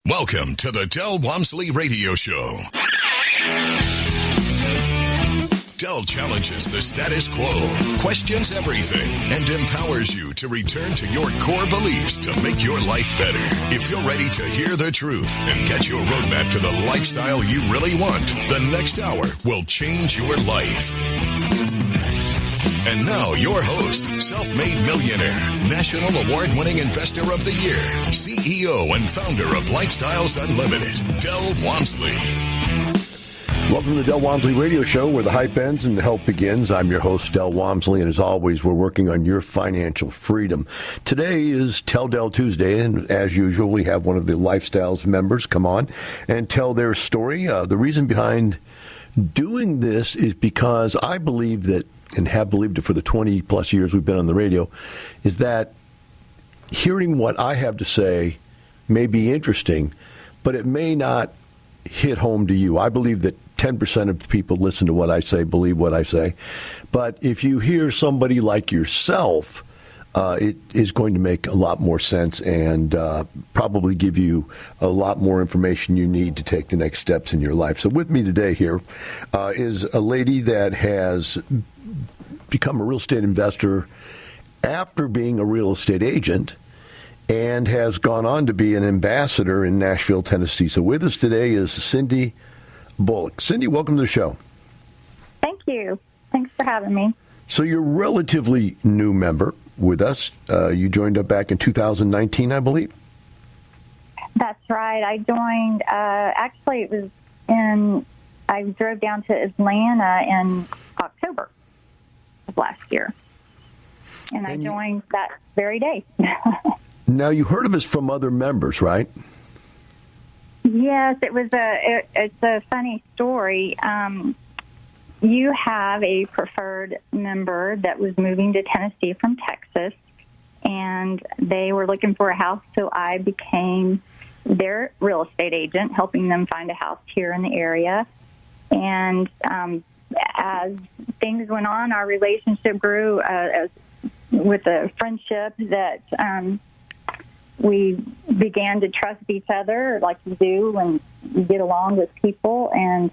Welcome to the Del Walmsley Radio Show. Del challenges the status quo, questions everything, and empowers you to return to your core beliefs to make your life better. If you're ready to hear the truth and get your roadmap to the lifestyle you really want, the next hour will change your life. And now, your host, self-made millionaire, national award-winning investor of the year, CEO and founder of Lifestyles Unlimited, Del Walmsley. Welcome to the Del Walmsley Radio Show, where the hype ends and the help begins. I'm your host, Del Walmsley, and as always, we're working on your financial freedom. Today is Tell Del Tuesday, and as usual, we have one of the Lifestyles members come on and tell their story. The reason behind doing this is because I believe that, and have believed it for the 20-plus years we've been on the radio, is that hearing what I have to say may be interesting, but it may not hit home to you. I believe that 10% of the people listen to what I say, believe what I say. But if you hear somebody like yourself, it is going to make a lot more sense and probably give you a lot more information you need to take the next steps in your life. So with me today here is a lady that has become a real estate investor after being a real estate agent and has gone on to be an ambassador in Nashville, Tennessee. So with us today is Cindy Bullock. Cindy, welcome to the show. Thank you. Thanks for having me. So you're a relatively new member with us. You joined up back in 2019, I believe? That's right. I joined, actually it was I drove down to Atlanta in October of last year. And I joined that very day. Now, you heard of us from other members, right? Yes, it's a funny story. You have a preferred member that was moving to Tennessee from Texas, and they were looking for a house, so I became their real estate agent, helping them find a house here in the area. And as things went on, our relationship grew with a friendship that we began to trust each other like you do when you get along with people. And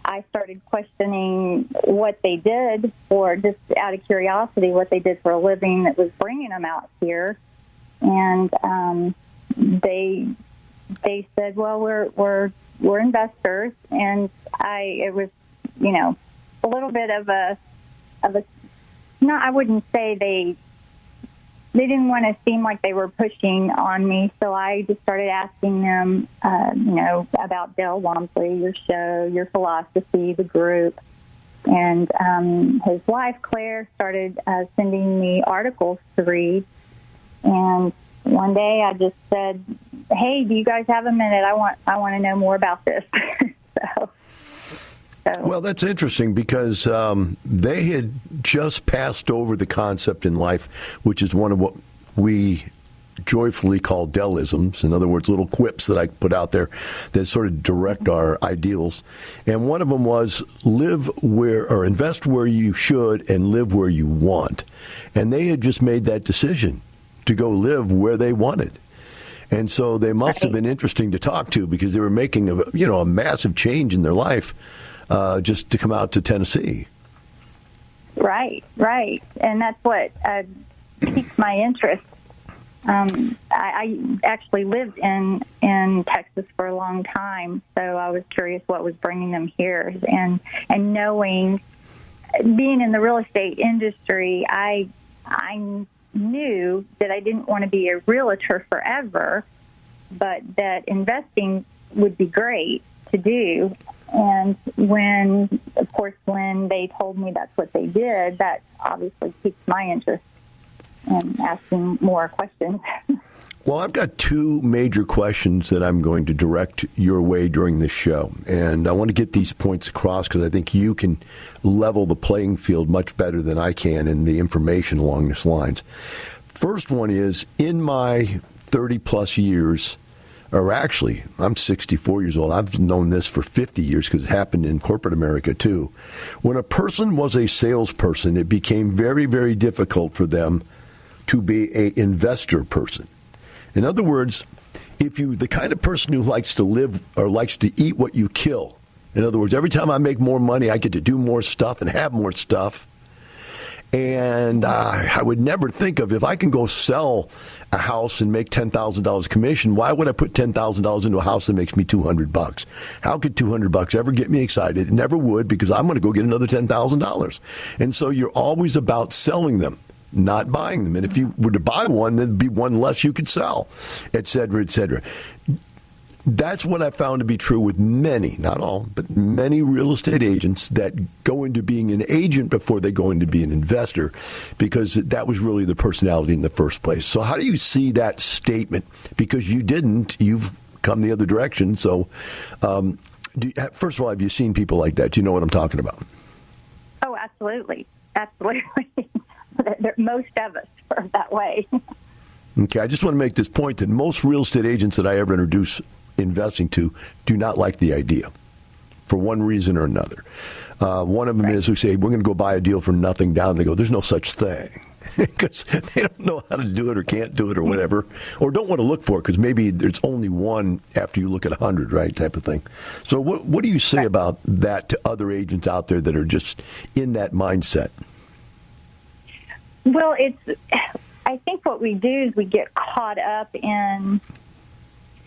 I started questioning what they did, or just out of curiosity, what they did for a living that was bringing them out here. And they said, "Well, we're investors," and it was, a little bit of a. No, I wouldn't say they didn't want to seem like they were pushing on me, so I just started asking them, about Del Walmsley, your show, your philosophy, the group. And his wife, Claire, started sending me articles to read. And one day I just said, "Hey, do you guys have a minute? I want to know more about this." Well, that's interesting because they had just passed over the concept in life, which is one of what we joyfully call Delisms. In other words, little quips that I put out there that sort of direct our ideals. And one of them was invest where you should and live where you want. And they had just made that decision to go live where they wanted. And so they must have been interesting to talk to because they were making a massive change in their life. Just to come out to Tennessee. Right. And that's what piqued my interest. I actually lived in Texas for a long time, so I was curious what was bringing them here. And knowing, being in the real estate industry, I knew that I didn't want to be a realtor forever, but that investing would be great to do. And when they told me that's what they did, that obviously piqued my interest in asking more questions. Well, I've got two major questions that I'm going to direct your way during this show. And I want to get these points across because I think you can level the playing field much better than I can in the information along these lines. First one is, in my 30-plus years, or actually, I'm 64 years old. I've known this for 50 years because it happened in corporate America, too. When a person was a salesperson, it became very, very difficult for them to be an investor person. In other words, if you're the kind of person who likes to live or likes to eat what you kill, in other words, every time I make more money, I get to do more stuff and have more stuff. And I would never think of, if I can go sell a house and make $10,000 commission, why would I put $10,000 into a house that makes me $200? How could $200 ever get me excited? It never would, because I'm going to go get another $10,000. And so you're always about selling them, not buying them. And if you were to buy one, there'd be one less you could sell, et cetera, et cetera. That's what I found to be true with many, not all, but many real estate agents that go into being an agent before they go into being an investor, because that was really the personality in the first place. So how do you see that statement? Because you didn't, you've come the other direction. So first of all, have you seen people like that? Do you know what I'm talking about? Oh, absolutely. Absolutely. Most of us are that way. Okay, I just want to make this point that most real estate agents that I ever introduce investing to do not like the idea for one reason or another. One of them is who say, we're going to go buy a deal for nothing down. They go, there's no such thing, because they don't know how to do it or can't do it or whatever, or don't want to look for it because maybe there's only one after you look at 100, right, type of thing. So what do you say about that to other agents out there that are just in that mindset? Well, I think what we do is we get caught up in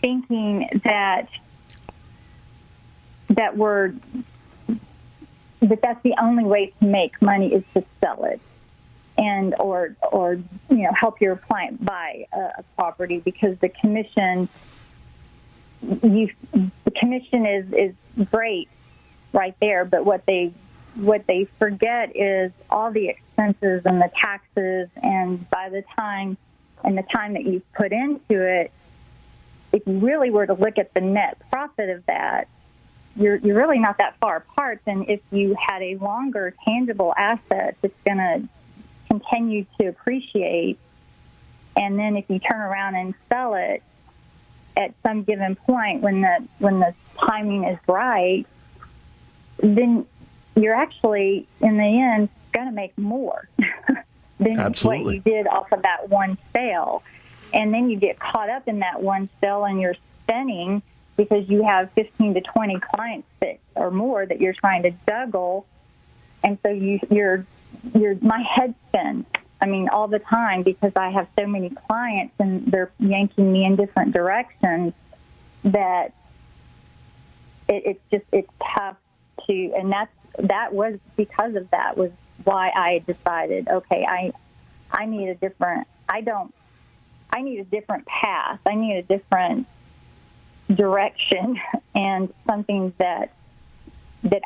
thinking that that's the only way to make money is to sell it, and or help your client buy a property, because the commission is great right there, but what they forget is all the expenses and the taxes, and by the time that you put into it, if you really were to look at the net profit of that, you're really not that far apart than if you had a longer tangible asset that's going to continue to appreciate. And then if you turn around and sell it at some given point when the timing is right, then you're actually, in the end, going to make more than Absolutely. what you did off of that one sale. And then you get caught up in that one sale, and you're spending because you have 15 to 20 clients or more that you're trying to juggle. And so my head spins, all the time, because I have so many clients and they're yanking me in different directions that it's tough to, and that was because of that was why I decided, okay, I need a different path. I need a different direction, and something that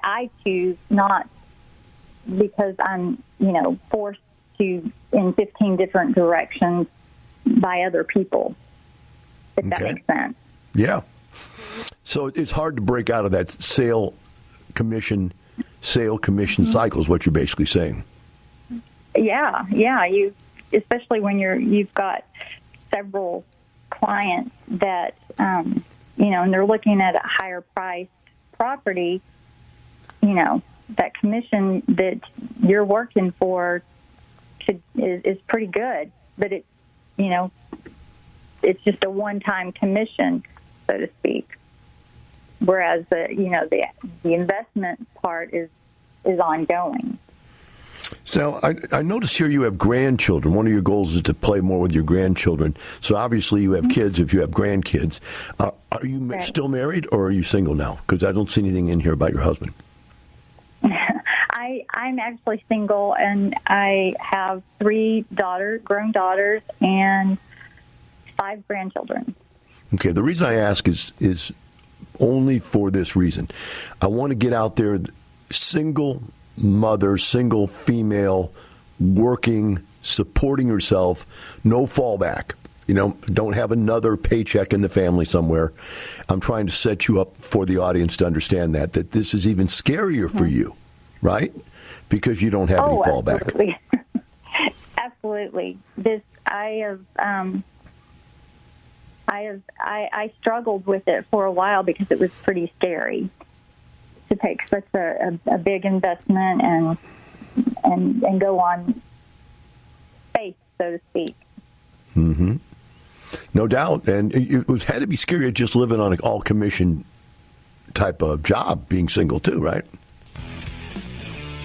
I choose, not because I'm, forced to in 15 different directions by other people, if that makes sense. Yeah. So it's hard to break out of that sale commission cycle is what you're basically saying. Yeah. You, especially when you've got several clients that, and they're looking at a higher priced property, that commission that you're working for is pretty good, but it's just a one-time commission, so to speak. Whereas the investment part is ongoing. So I noticed here you have grandchildren. One of your goals is to play more with your grandchildren. So obviously you have kids if you have grandkids. Are you still married, or are you single now? Because I don't see anything in here about your husband. I'm actually single, and I have 3 grown daughters, and 5 grandchildren. Okay, the reason I ask is only for this reason. I want to get out there, single mother, single female, working, supporting herself, no fallback. Don't have another paycheck in the family somewhere. I'm trying to set you up for the audience to understand that this is even scarier for you, right? Because you don't have any fallback. Absolutely. Absolutely. I struggled with it for a while because it was pretty scary to take such a big investment and go on faith, so to speak. Mm-hmm. No doubt. And it had to be scary just living on an all-commission type of job, being single too, right?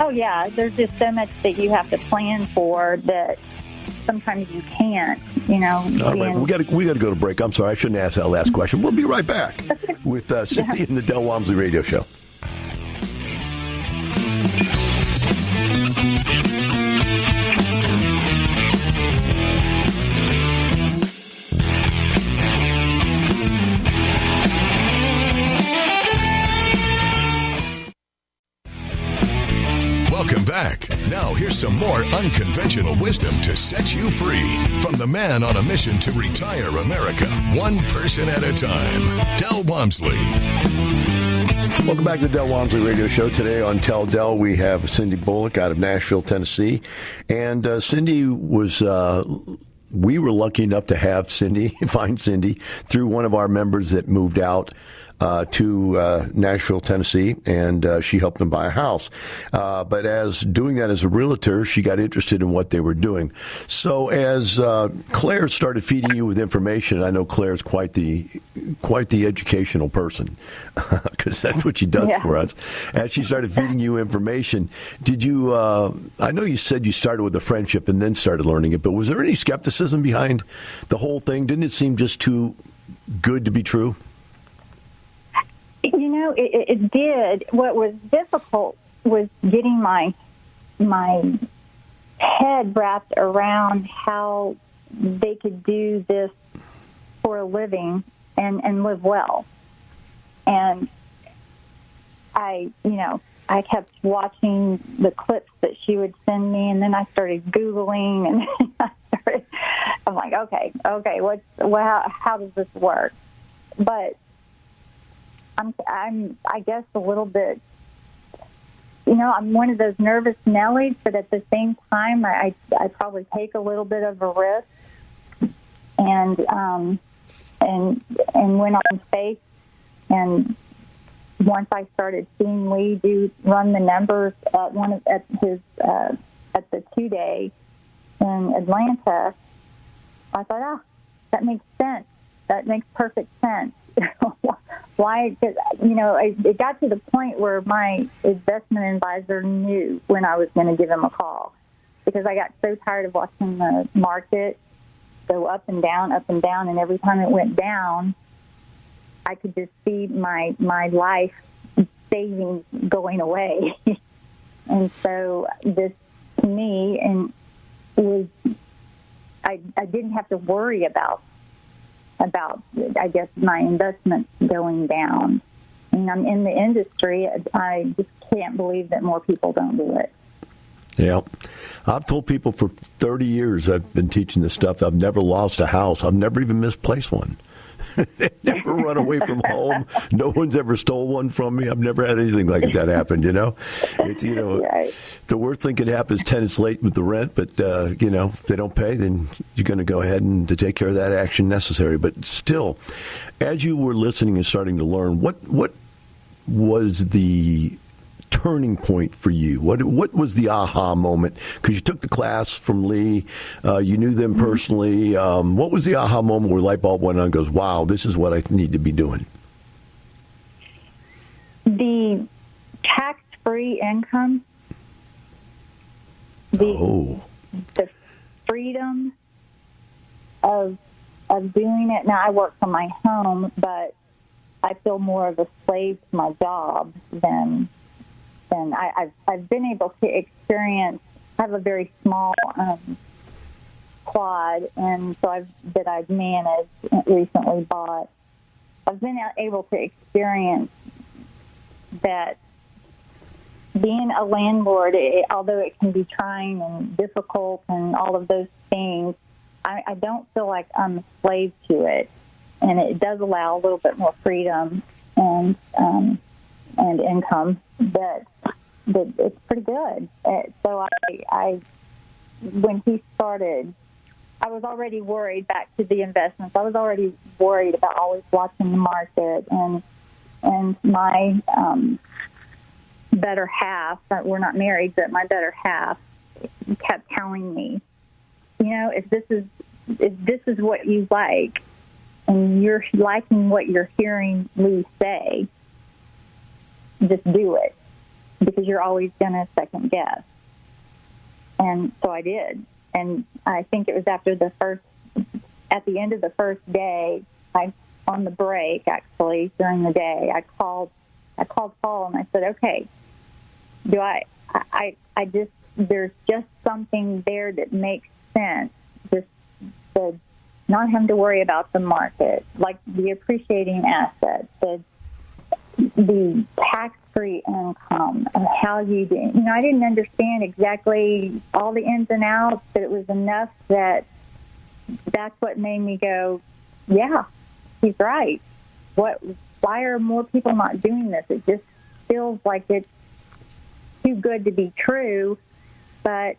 Oh, yeah. There's just so much that you have to plan for that sometimes you can't, you know. All right, we got to go to break. I'm sorry, I shouldn't ask that last question. We'll be right back with Cindy and the Del Walmsley Radio Show. Welcome back. Now here's some more unconventional wisdom to set you free from the man on a mission to retire America, one person at a time, Del Walmsley. Welcome back to the Del Walmsley Radio Show. Today on Tell Del, we have Cindy Bullock out of Nashville, Tennessee. And Cindy was... we were lucky enough to have find Cindy through one of our members that moved out to Nashville, Tennessee, and she helped them buy a house. But as doing that as a realtor, she got interested in what they were doing. So as Claire started feeding you with information, I know Claire's quite the educational person, because that's what she does for us. As she started feeding you information, did you? I know you said you started with a friendship and then started learning it, but was there any skepticism behind the whole thing? Didn't it seem just too good to be true? You know, it did. What was difficult was getting my head wrapped around how they could do this for a living and live well. And I kept watching the clips that she would send me, and then I started Googling, and I'm like, okay, how does this work? But I guess a little bit, I'm one of those nervous Nellies, but at the same time, I probably take a little bit of a risk, and went on faith. And once I started seeing Lee run the numbers at the 2-day in Atlanta, I thought, that makes sense. That makes perfect sense. Why? Because, it got to the point where my investment advisor knew when I was going to give him a call, because I got so tired of watching the market go up and down, and every time it went down, I could just see my life savings going away. And so this, to me, and was I didn't have to worry about, I guess, my investments going down. And I'm in the industry. I just can't believe that more people don't do it. Yeah. I've told people for 30 years I've been teaching this stuff. I've never lost a house. I've never even misplaced one. Never run away from home. No one's ever stole one from me. I've never had anything like that happen, It's, Right. The worst thing can happen is tenants late with the rent, but, if they don't pay, then you're going to go ahead and to take care of that action necessary. But still, as you were listening and starting to learn, what was the turning point for you? What was the aha moment? Because you took the class from Lee, you knew them personally. What was the aha moment where light bulb went on and goes, wow, this is what I need to be doing? The tax-free income. The freedom of doing it. Now, I work from my home, but I feel more of a slave to my job than I've been able to experience. I have a very small quad, and so I've managed, recently bought. I've been able to experience that being a landlord, although it can be trying and difficult and all of those things, I don't feel like I'm a slave to it, and it does allow a little bit more freedom and income. But it's pretty good. So I when he started, I was already worried. Back to the investments, I was already worried about always watching the market, and my better half, we're not married, but my better half kept telling me, if this is what you like, and you're liking what you're hearing Lee say, just do it, because you're always going to second guess. And so I did. And I think it was at the end of the first day, on the break, actually, during the day, I called Paul and I said, okay, there's just something there that makes sense. Just the not having to worry about the market, like the appreciating assets, the tax-free income, and how you do. I didn't understand exactly all the ins and outs, but it was enough that's what made me go, yeah, he's right. Why are more people not doing this? It just feels like it's too good to be true, but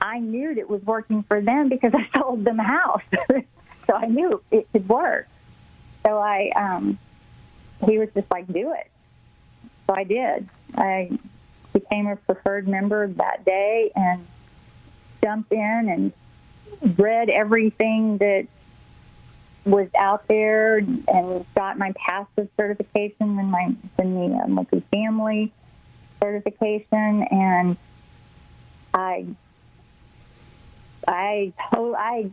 I knew it was working for them because I sold them a house. So I knew it could work. So he was just like, do it. So I did. I became a preferred member that day and jumped in and read everything that was out there and got my passive certification and the multi-family certification, and I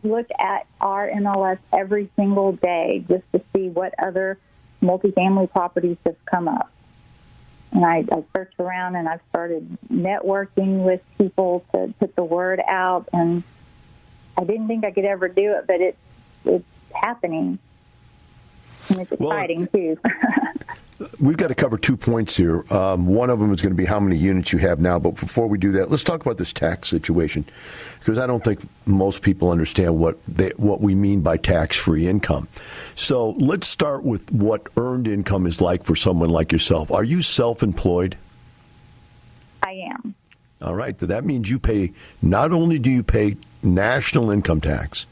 look at our MLS every single day just to see what other multifamily properties have come up. And I searched around and I've started networking with people to put the word out. And I didn't think I could ever do it, but it's happening. And it's exciting, too. We've got to cover 2 points here. One of them is going to be how many units you have now. But before we do that, let's talk about this tax situation, because I don't think most people understand what we mean by tax-free income. So let's start with what earned income is like for someone like yourself. Are you self-employed? I am. All right. So that means not only do you pay national income tax,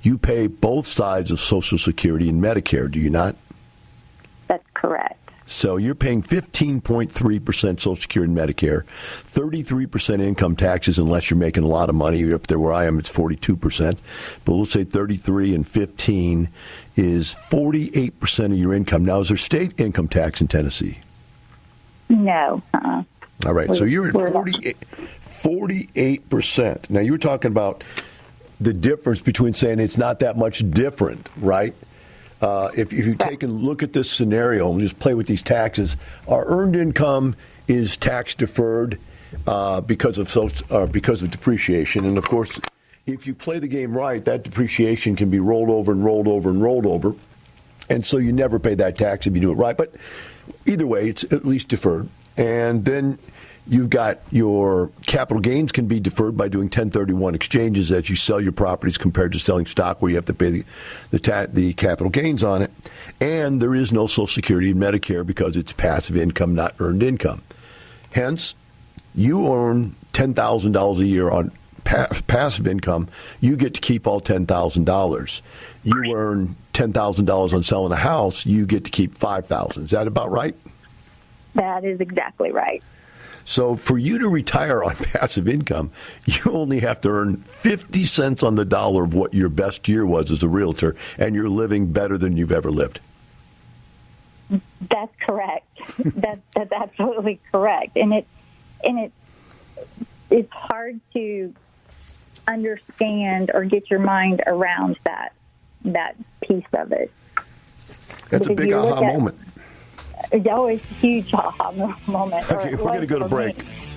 you pay both sides of Social Security and Medicare, do you not? That's correct. So you're paying 15.3% Social Security and Medicare, 33% income taxes unless you're making a lot of money. Up there where I am, it's 42%. But we'll say 33 and 15 is 48% of your income. Now, is there state income tax in Tennessee? No. All right. So you're at 48%. Now, you were talking about the difference between saying it's not that much different, right? If you take a look at this scenario and just play with these taxes, our earned income is tax deferred because of depreciation, and of course, if you play the game right, that depreciation can be rolled over and rolled over and rolled over, and so you never pay that tax if you do it right. But either way, it's at least deferred, and then you've got your capital gains can be deferred by doing 1031 exchanges as you sell your properties compared to selling stock where you have to pay the capital gains on it. And there is no Social Security and Medicare because it's passive income, not earned income. Hence, you earn $10,000 a year on passive income. You get to keep all $10,000. You earn $10,000 on selling a house. You get to keep $5,000. Is that about right? That is exactly right. So for you to retire on passive income, you only have to earn 50 cents on the dollar of what your best year was as a realtor, and you're living better than you've ever lived. That's correct. That's absolutely correct. And it's hard to understand or get your mind around that piece of it. That's a big aha moment. It's always a huge aha moment. Okay, we're going to go to break.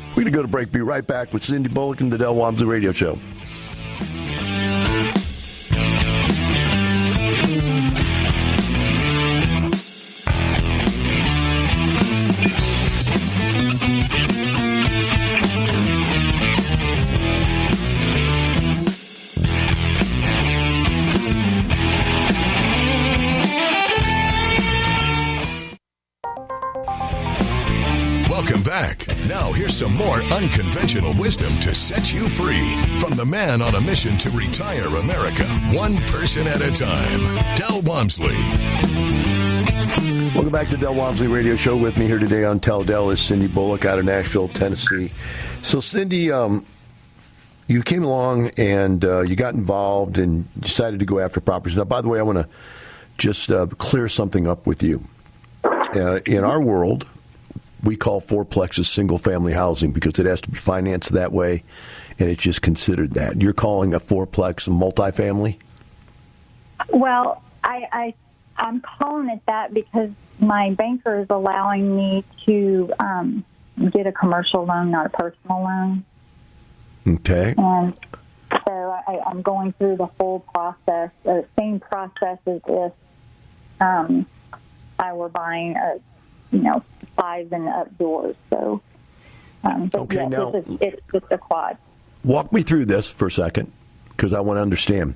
We're going to go to break. Be right back with Cindy Bullock and the Del Walmsley Radio Show. Welcome back. Now here's some more unconventional wisdom to set you free from the man on a mission to retire America, one person at a time, Del Walmsley. Welcome back to Del Walmsley Radio Show. With me here today on Tell Del is Cindy Bullock out of Nashville, Tennessee. So, Cindy, you came along and you got involved and decided to go after properties. Now, by the way, I want to just clear something up with you. In our world, we call fourplexes single-family housing because it has to be financed that way, and it's just considered that. You're calling a fourplex a multifamily? Well, I'm calling it that because my banker is allowing me to get a commercial loan, not a personal loan. Okay. And so I'm going through the whole process, the same process as if I were buying a 5 and up doors. So, okay, yeah, now it's just a quad. Walk me through this for a second because I want to understand.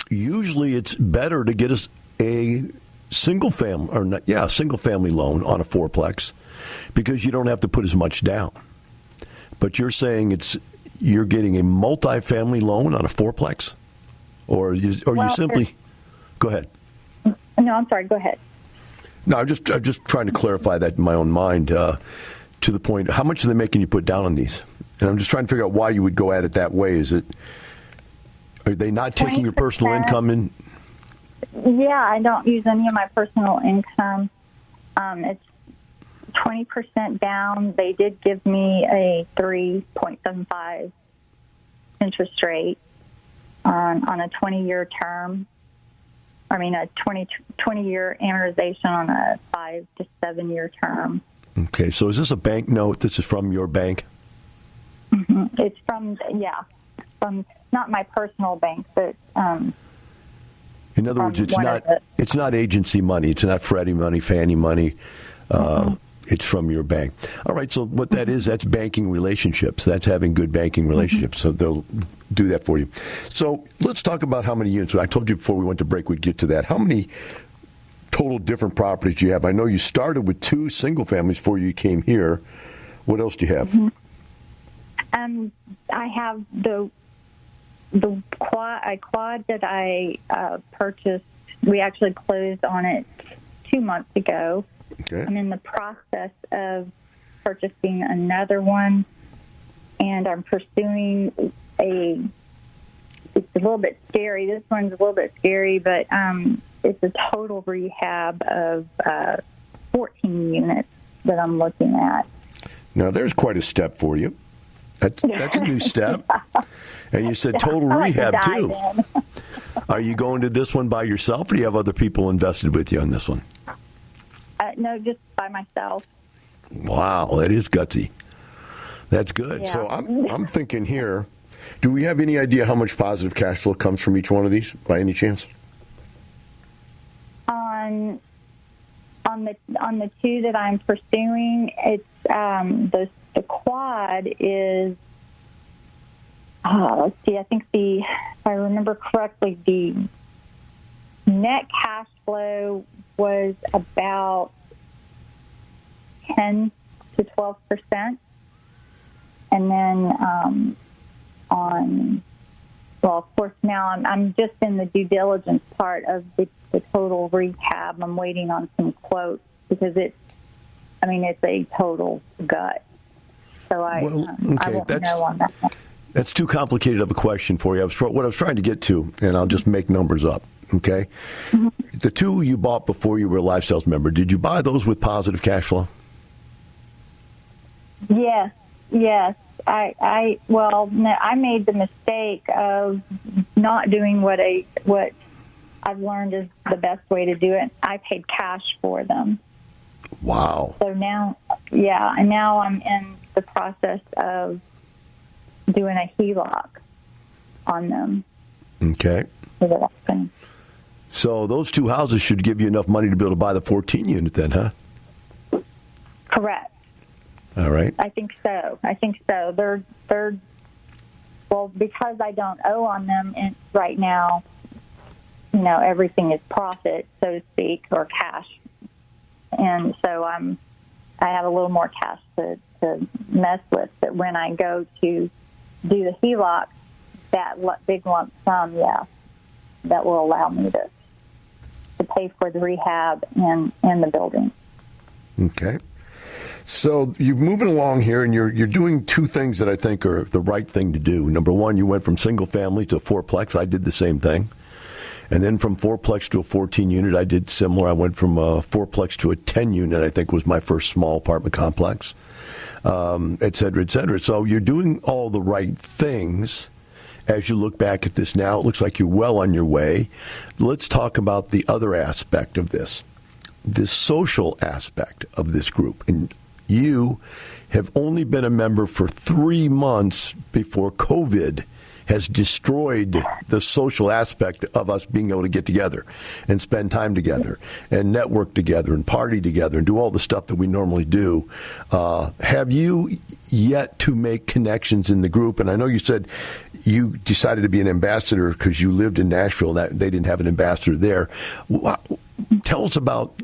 Usually, it's better to get a single family loan on a fourplex because you don't have to put as much down. But you're saying you're getting a multifamily loan on a fourplex, or you simply go ahead. No, I'm sorry. Go ahead. No, I'm just trying to clarify that in my own mind to the point. How much are they making you put down on these? And I'm just trying to figure out why you would go at it that way. Are they not taking your personal income in? Yeah, I don't use any of my personal income. It's 20% down. They did give me a 3.75 interest rate on a 20-year term. I mean, a 20-year amortization on a 5 to 7 year term. Okay, so is this a bank note? This is from your bank? Mm-hmm. It's from not my personal bank, but in other words, it's not agency money. It's not Freddie money, Fannie money. It's from your bank. All right, so what that is, that's banking relationships. That's having good banking relationships. So they'll do that for you. So let's talk about how many units. I told you before we went to break we'd get to that. How many total different properties do you have? I know you started with 2 single families before you came here. What else do you have? I have the quad that I purchased. We actually closed on it 2 months ago. Okay. I'm in the process of purchasing another one, and I'm pursuing it's a little bit scary. This one's a little bit scary, but it's a total rehab of 14 units that I'm looking at. Now, there's quite a step for you. That's a new step. And you said total rehab, too. Are you going to this one by yourself, or do you have other people invested with you on this one? No, just by myself. Wow, that is gutsy. That's good. Yeah. So I'm thinking here, do we have any idea how much positive cash flow comes from each one of these, by any chance? On the 2 that I'm pursuing, it's the quad is. Let's see. I think if I remember correctly, the net cash flow was about 10 to 12%, and then of course, now I'm just in the due diligence part of the total rehab. I'm waiting on some quotes because it's a total gut. So I won't know on that one. That's too complicated of a question for you. What I was trying to get to, and I'll just make numbers up, okay? Mm-hmm. The 2 you bought before you were a Lifestyles member, did you buy those with positive cash flow? Yes. I made the mistake of not doing what I've learned is the best way to do it. I paid cash for them. Wow. So now I'm in the process of doing a HELOC on them. Okay. So those 2 houses should give you enough money to be able to buy the 14 unit then, huh? Correct. All right. I think so. They're because I don't owe on them right now, everything is profit, so to speak, or cash. And so I have a little more cash to mess with. But when I go to do the HELOC, that big lump sum, that will allow me to pay for the rehab and the building. Okay. So you're moving along here, and you're doing 2 things that I think are the right thing to do. Number one, you went from single family to a fourplex. I did the same thing. And then from 4-plex to a 14 unit, I did similar. I went from a 4-plex to a 10 unit, I think was my first small apartment complex, et cetera, et cetera. So you're doing all the right things. As you look back at this now, it looks like you're well on your way. Let's talk about the other aspect of this social aspect of this group. And you have only been a member for 3 months before COVID has destroyed the social aspect of us being able to get together and spend time together and network together and party together and do all the stuff that we normally do. Have you yet to make connections in the group? And I know you said you decided to be an ambassador because you lived in Nashville. That they didn't have an ambassador there. Tell us about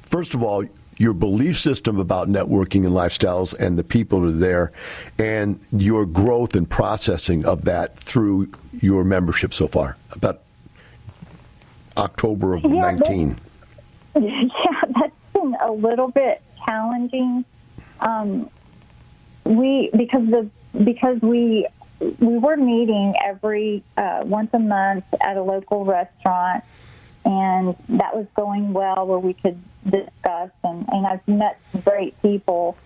first of all, your belief system about networking and lifestyles and the people that are there, and your growth and processing of that through your membership so far, about October of 19. That's been a little bit challenging. Because we were meeting every once a month at a local restaurant, and that was going well, where we could discuss, and I've met some great people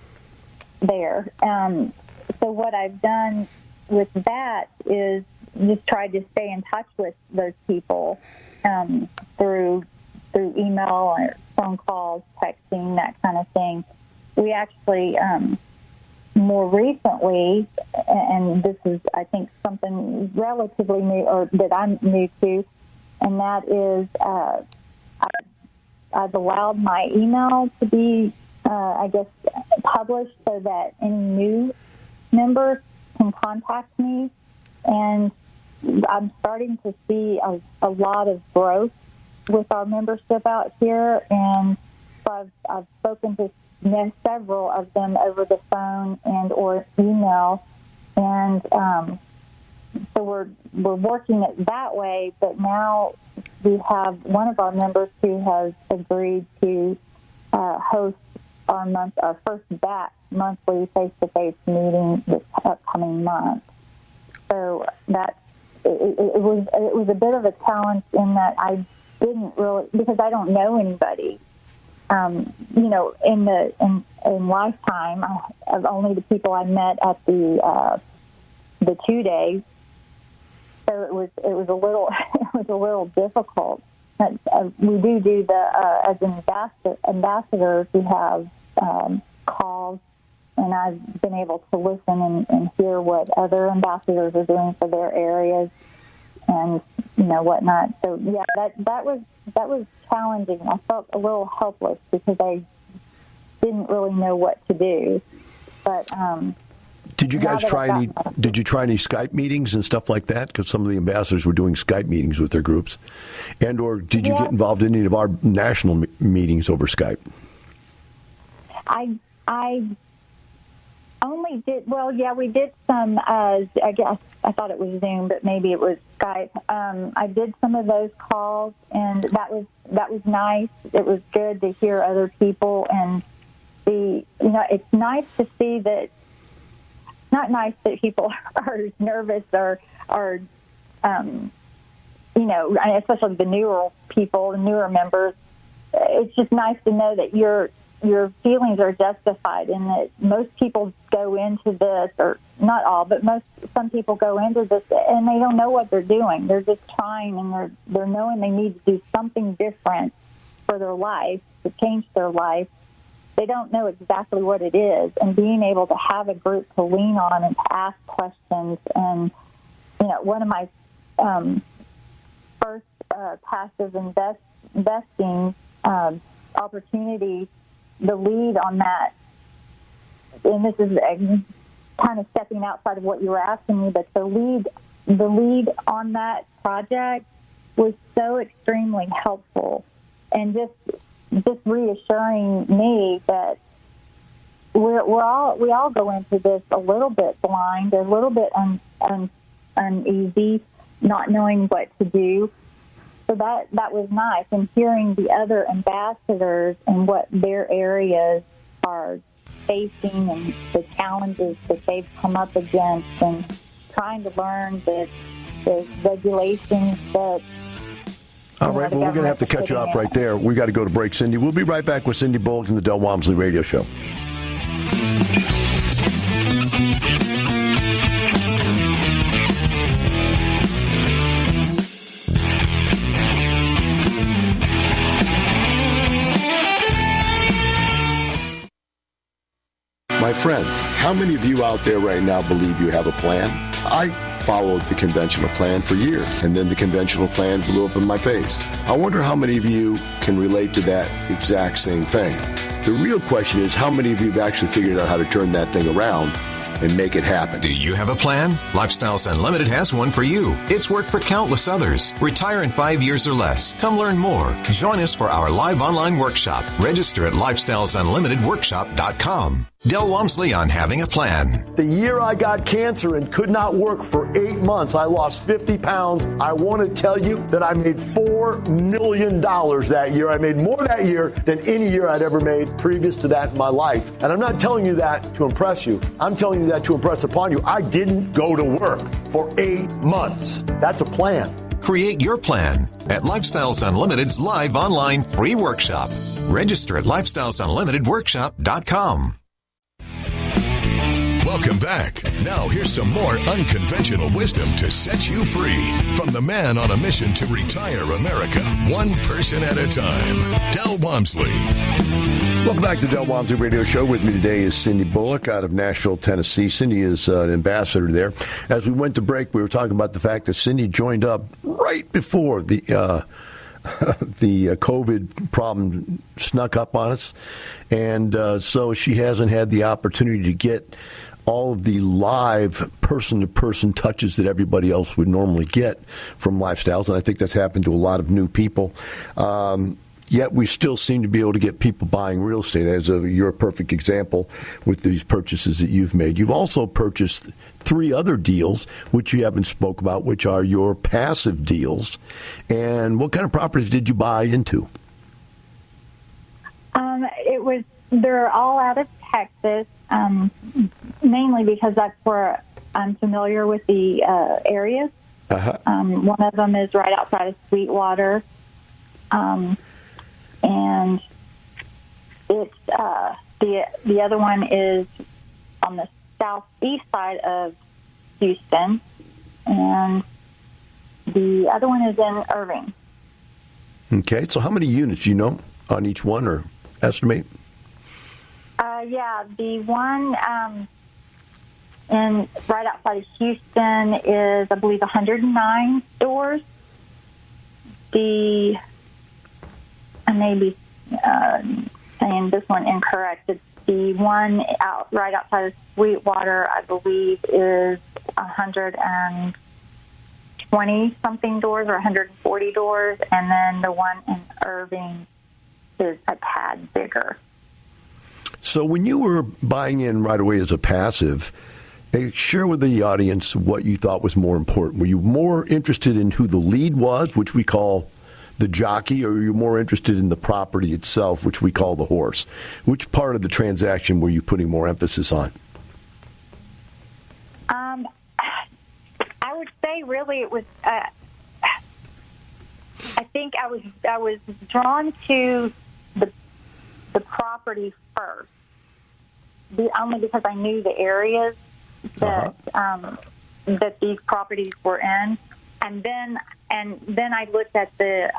there. So what I've done with that is just tried to stay in touch with those people through email or phone calls, texting, that kind of thing. We actually, more recently, and this is, I think, something relatively new, or that I'm new to, and that is I've allowed my email to be, published so that any new members can contact me. And I'm starting to see a lot of growth with our membership out here. And so I've spoken to several of them over the phone and or email. And so we're working it that way. But now we have one of our members who has agreed to host our first monthly face-to-face meeting this upcoming month. So that it was a bit of a challenge in that I didn't really, because I don't know anybody. In lifetime, of only the people I met at the 2 days. So it was a little difficult. But, we do the as ambassadors. We have calls, and I've been able to listen and hear what other ambassadors are doing for their areas, and whatnot. So yeah, that was challenging. I felt a little helpless because I didn't really know what to do. But did you guys try any Skype meetings and stuff like that? Because some of the ambassadors were doing Skype meetings with their groups, or did you get involved in any of our national meetings over Skype? I only did, we did some, I guess, I thought it was Zoom, but maybe it was Skype. I did some of those calls, and that was nice. It was good to hear other people and see, it's nice to see that, not nice that people are nervous or especially the newer people, the newer members. It's just nice to know that your feelings are justified, and that most people go into this, or not all, but some people go into this and they don't know what they're doing. They're just trying, and they're knowing they need to do something different for their life, to change their life. They don't know exactly what it is, and being able to have a group to lean on and to ask questions. And one of my first passive investing opportunities, the lead on that, and this is kind of stepping outside of what you were asking me, but the lead on that project was so extremely helpful, and just reassuring me that we all go into this a little bit blind, a little bit uneasy, not knowing what to do. So that was nice, and hearing the other ambassadors and what their areas are facing and the challenges that they've come up against, and trying to learn the regulations that All right, well, we're going to have to cut you off right there. We got to go to break, Cindy. We'll be right back with Cindy Bullock and the Del Walmsley Radio Show. My friends, how many of you out there right now believe you have a plan? I followed the conventional plan for years, and then the conventional plan blew up in my face. I wonder how many of you can relate to that exact same thing. The real question is, how many of you have actually figured out how to turn that thing around and make it happen? Do you have a plan? Lifestyles Unlimited has one for you. It's worked for countless others. Retire in 5 years or less. Come learn more. Join us for our live online workshop. Register at lifestylesunlimitedworkshop.com. Del Walmsley on having a plan. The year I got cancer and could not work for 8 months, I lost 50 pounds. I want to tell you that I made $4 million that year. I made more that year than any year I'd ever made previous to that in my life. And I'm not telling you that to impress you. I'm telling you that to impress upon you. I didn't go to work for 8 months. That's a plan. Create your plan at Lifestyles Unlimited's live online free workshop. Register at lifestylesunlimitedworkshop.com. Welcome back. Now here's some more unconventional wisdom to set you free from the man on a mission to retire America, one person at a time, Del Walmsley. Welcome back to the Del Walmsley Radio Show. With me today is Cindy Bullock out of Nashville, Tennessee. Cindy is an ambassador there. As we went to break, we were talking about the fact that Cindy joined up right before the COVID problem snuck up on us. And so she hasn't had the opportunity to get all of the live person-to-person touches that everybody else would normally get from Lifestyles. And I think that's happened to a lot of new people. Yet we still seem to be able to get people buying real estate, you're a perfect example with these purchases that you've made. You've also purchased 3 other deals, which you haven't spoke about, which are your passive deals. And what kind of properties did you buy into? They're all out of Texas, mainly because that's where I'm familiar with the areas. Uh-huh. One of them is right outside of Sweetwater. And it's the other one is on the southeast side of Houston, and the other one is in Irving. Okay, so how many units do you know on each one, or estimate? The one in right outside of Houston is, I believe, 109 doors. I may be saying this one incorrect. It's the one right outside of Sweetwater, I believe, is 120-something doors or 140 doors, and then the one in Irving is a tad bigger. So when you were buying in right away as a passive, share with the audience what you thought was more important. Were you more interested in who the lead was, which we call the jockey, or are you more interested in the property itself, which we call the horse? Which part of the transaction were you putting more emphasis on? I would say really it was. I think I was drawn to the property first, only because I knew the areas that that these properties were in, and then I looked at the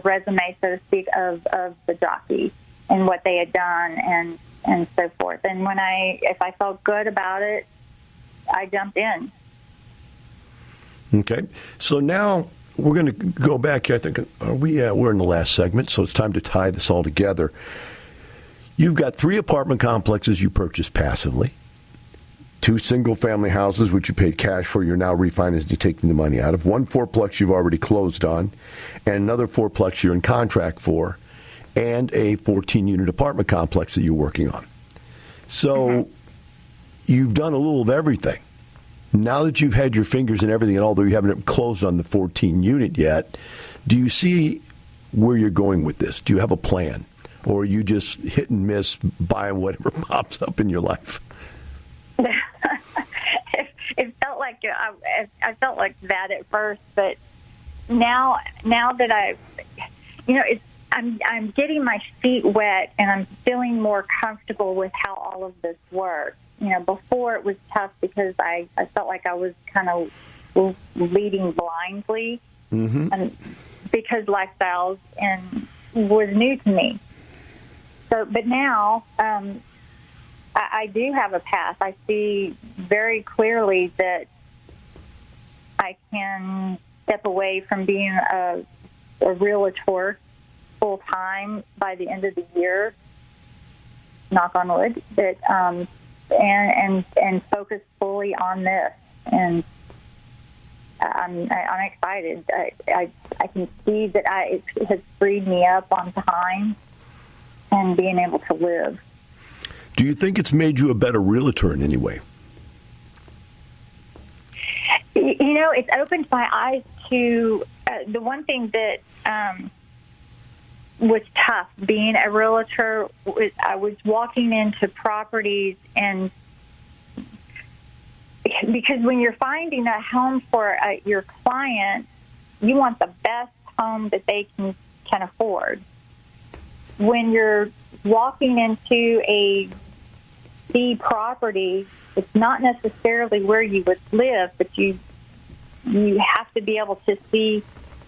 resume, so to speak, of the jockey and what they had done and so forth. And if I felt good about it, I jumped in. Okay, so now we're going to go back here. I think we're in the last segment, so it's time to tie this all together. You've got 3 apartment complexes you purchased passively, 2 single-family houses, which you paid cash for, you're now refinancing, you're taking the money out of, 1 fourplex you've already closed on, and another fourplex you're in contract for, and a 14-unit apartment complex that you're working on. So you've done a little of everything. Now that you've had your fingers in everything, and although you haven't closed on the 14-unit yet, do you see where you're going with this? Do you have a plan? Or are you just hit and miss buying whatever pops up in your life? It felt like I felt like that at first, but now that I'm getting my feet wet and I'm feeling more comfortable with how all of this works. Before it was tough because I felt like I was kind of leading blindly, and because lifestyles was new to me. So, but now I do have a path. I see very clearly that I can step away from being a realtor full time by the end of the year. Knock on wood. That and focus fully on this. And I'm excited. I can see that it has freed me up on time and being able to live. Do you think it's made you a better realtor in any way? It's opened my eyes to the one thing that was tough being a realtor. I was walking into properties, and because when you're finding a home for your client, you want the best home that they can afford. When you're walking into a C property, it's not necessarily where you would live, but you have to be able to see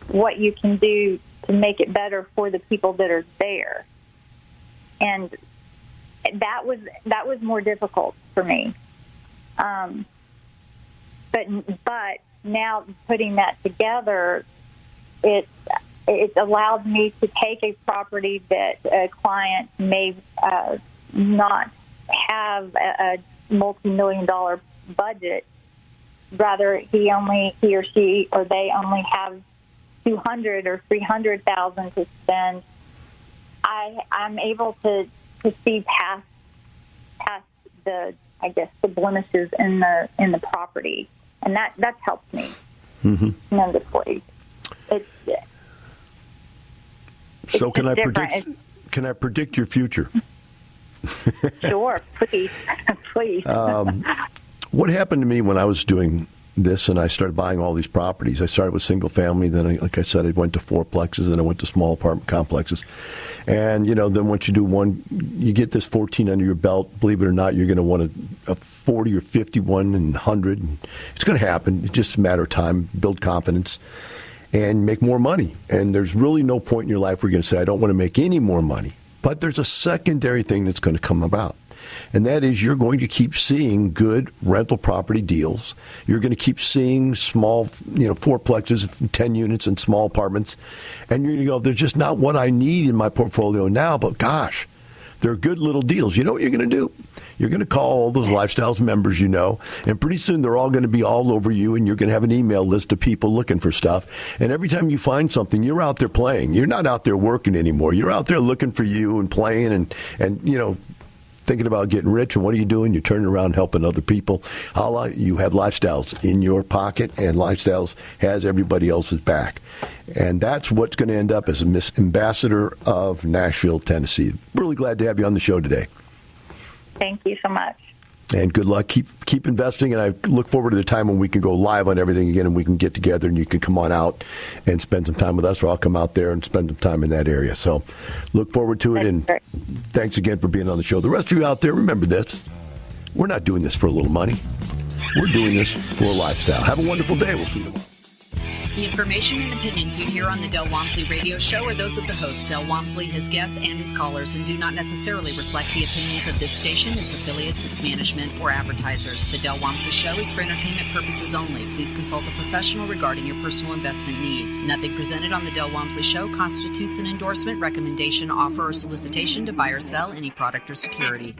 what you can do to make it better for the people that are there. And that was more difficult for me. But now putting that together, it's allowed me to take a property that a client may not have a multi-million-dollar budget. Rather, he or she or they only have $200,000 or $300,000 to spend. I'm able to see past the blemishes in the property, and that's helped me tremendously. So can I predict your future? Sure, please. What happened to me when I was doing this and I started buying all these properties? I started with single family, then like I said, I went to fourplexes, then I went to small apartment complexes. And, then once you do one, you get this 14 under your belt. Believe it or not, you're going to want a 40 or 51 and 100. It's going to happen. It's just a matter of time. Build confidence and make more money. And there's really no point in your life where you're going to say, I don't want to make any more money. But there's a secondary thing that's going to come about. And that is you're going to keep seeing good rental property deals. You're going to keep seeing small, fourplexes, 10 units and small apartments. And you're going to go, they're just not what I need in my portfolio now, but gosh, they're good little deals. You know what you're going to do? You're going to call all those Lifestyles members and pretty soon they're all going to be all over you, and you're going to have an email list of people looking for stuff. And every time you find something, you're out there playing. You're not out there working anymore. You're out there looking for you and playing and thinking about getting rich. And what are you doing? You're turning around helping other people. You have Lifestyles in your pocket, and Lifestyles has everybody else's back. And that's what's going to end up as a Miss Ambassador of Nashville, Tennessee. Really glad to have you on the show today. Thank you so much. And good luck. Keep investing, and I look forward to the time when we can go live on everything again, and we can get together, and you can come on out and spend some time with us, or I'll come out there and spend some time in that area. So look forward to it, and thanks again for being on the show. The rest of you out there, remember this. We're not doing this for a little money. We're doing this for a lifestyle. Have a wonderful day. We'll see you tomorrow. The information and opinions you hear on the Del Walmsley radio show are those of the host, Del Walmsley, his guests, and his callers, and do not necessarily reflect the opinions of this station, its affiliates, its management, or advertisers. The Del Walmsley show is for entertainment purposes only. Please consult a professional regarding your personal investment needs. Nothing presented on the Del Walmsley show constitutes an endorsement, recommendation, offer, or solicitation to buy or sell any product or security.